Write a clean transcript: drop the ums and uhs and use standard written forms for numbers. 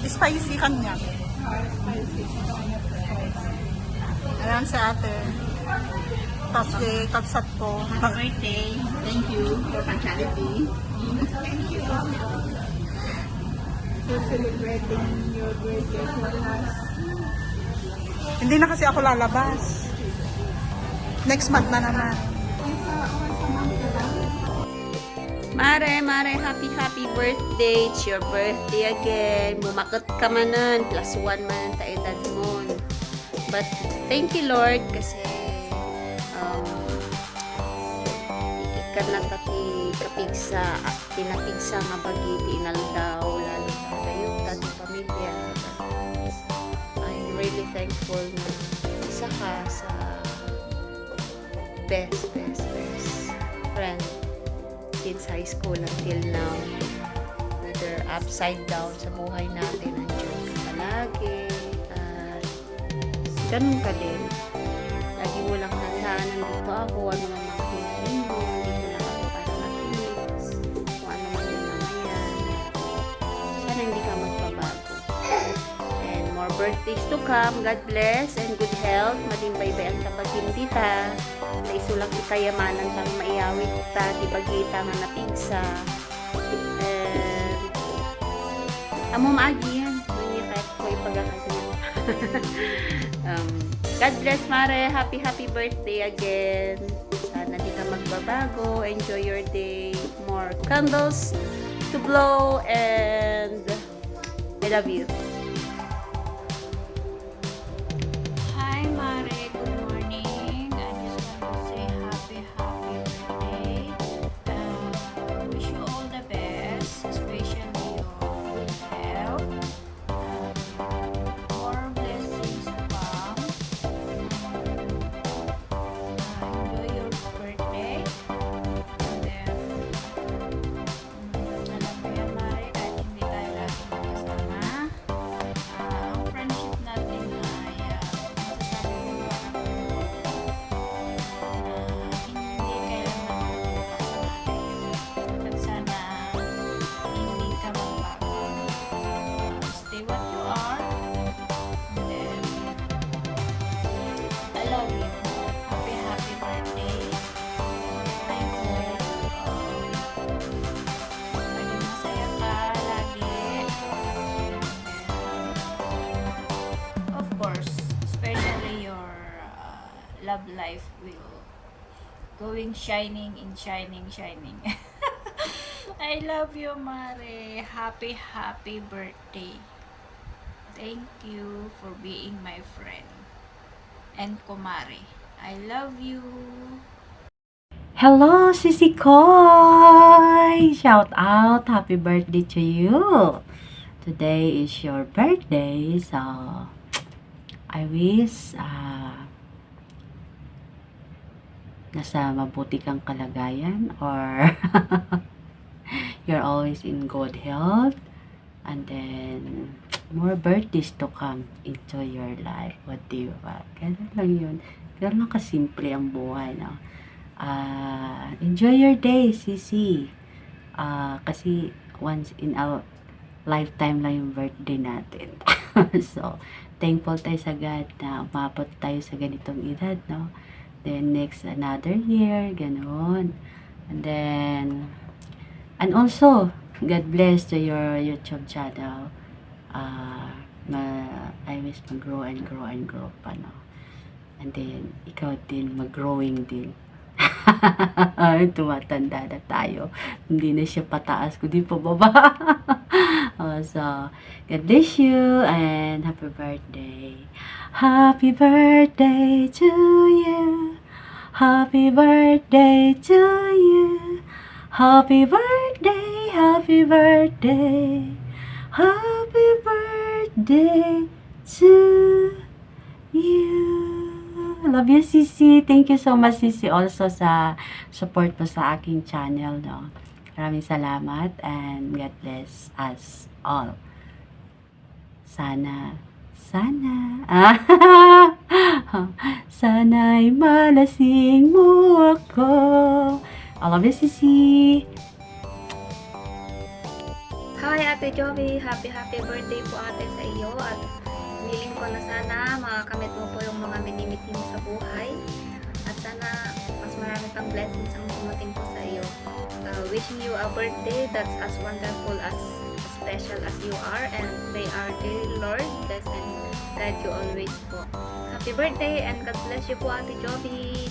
Spicy kanya. Ayan si ate. Tapos kapsat po. Happy birthday. Thank you for punctuality. Thank you. For celebrating your birthday for us. Hindi na kasi ako lalabas. Next month na naman. Mare, happy birthday. It's your birthday again. Mumakot ka man nun. +1 man ta edad mo. But thank you Lord kasi ikan lang ti kapigsa at tinapigsa nga bagiti inaldaw lalo sa kayong tati pamilya. I'm really thankful na isa ka sa best friend since high school until now. Whether upside down sa buhay natin, nandiyan ka palagi. At ganun ka din. Lagi mo lang tandaan, nandito ako, ano lang mga hinahin mo, nandito lang ako para makinig. Kung ano man yung namayan. Sana hindi ka magpabago. And more birthdays to come. God bless and good health. Madimbay-bayan kapag hindi ta. Naisulang ikayamanan lang maiyawit ta, tibagita nga napigsa. And amo maagi yan. Hindi kahit ko ipagkakasya. God bless Mare. Happy birthday again. Sana di ka magbabago. Enjoy your day. More candles to blow and I love you. Hi Mare, good morning. I just want to say happy birthday. Wish you all the best, especially your good health. More blessings to come. Enjoy your birthday. And then, alam mo yan Mare, kahit hindi tayo lagi magkasama. Ang friendship natin ay masasabi ko hindi kailangan magpapasama. At sana hindi ka magbago. Stay what you are. And then, I love you. Happy birthday. I hope maging masaya ka lagi. Of course, especially your love life will going shining. I love you, Mare. Happy birthday. Thank you for being my friend and kumare. I love you. Hello, Sisi Koy! Shout out! Happy birthday to you! Today is your birthday, so I wish nasa mabuti kang kalagayan or you're always in good health and then more birthdays to come into your life. What do you want? Ganun lang yun. Ganun lang kasimple ang buhay, no? Enjoy your day, Sisi. Kasi once in a lifetime lang yung birthday natin. So, thankful tayo sa God na umabot tayo sa ganitong edad, no? Then, next, another year, ganon. And then, and also, God bless to your YouTube channel. I wish mag-grow and grow pa, no? And then, ikaw din, mag-growing din. Tumatanda na tayo. Hindi na siya pataas, kundi pababa. So, God bless you and happy birthday. Happy birthday to you. Happy birthday to you. Happy birthday, happy birthday. Happy birthday to you. Love you, Sisi. Thank you so much, Sisi, also sa support mo sa aking channel, no? Maraming salamat and God bless us all. Sana'y malasing mo ako. I love you, Sisi. Hi Hi Ate Joby, happy birthday po ate sa iyo at hiling ko na sana makakamit mo po yung mga minimiti mo sa buhay at sana mas marami pang blessings ang dumating po sa iyo. Wishing you a birthday that's as wonderful as special as you are, and may our dear Lord bless and guide you always po. Happy birthday and God bless you po Ate Joby.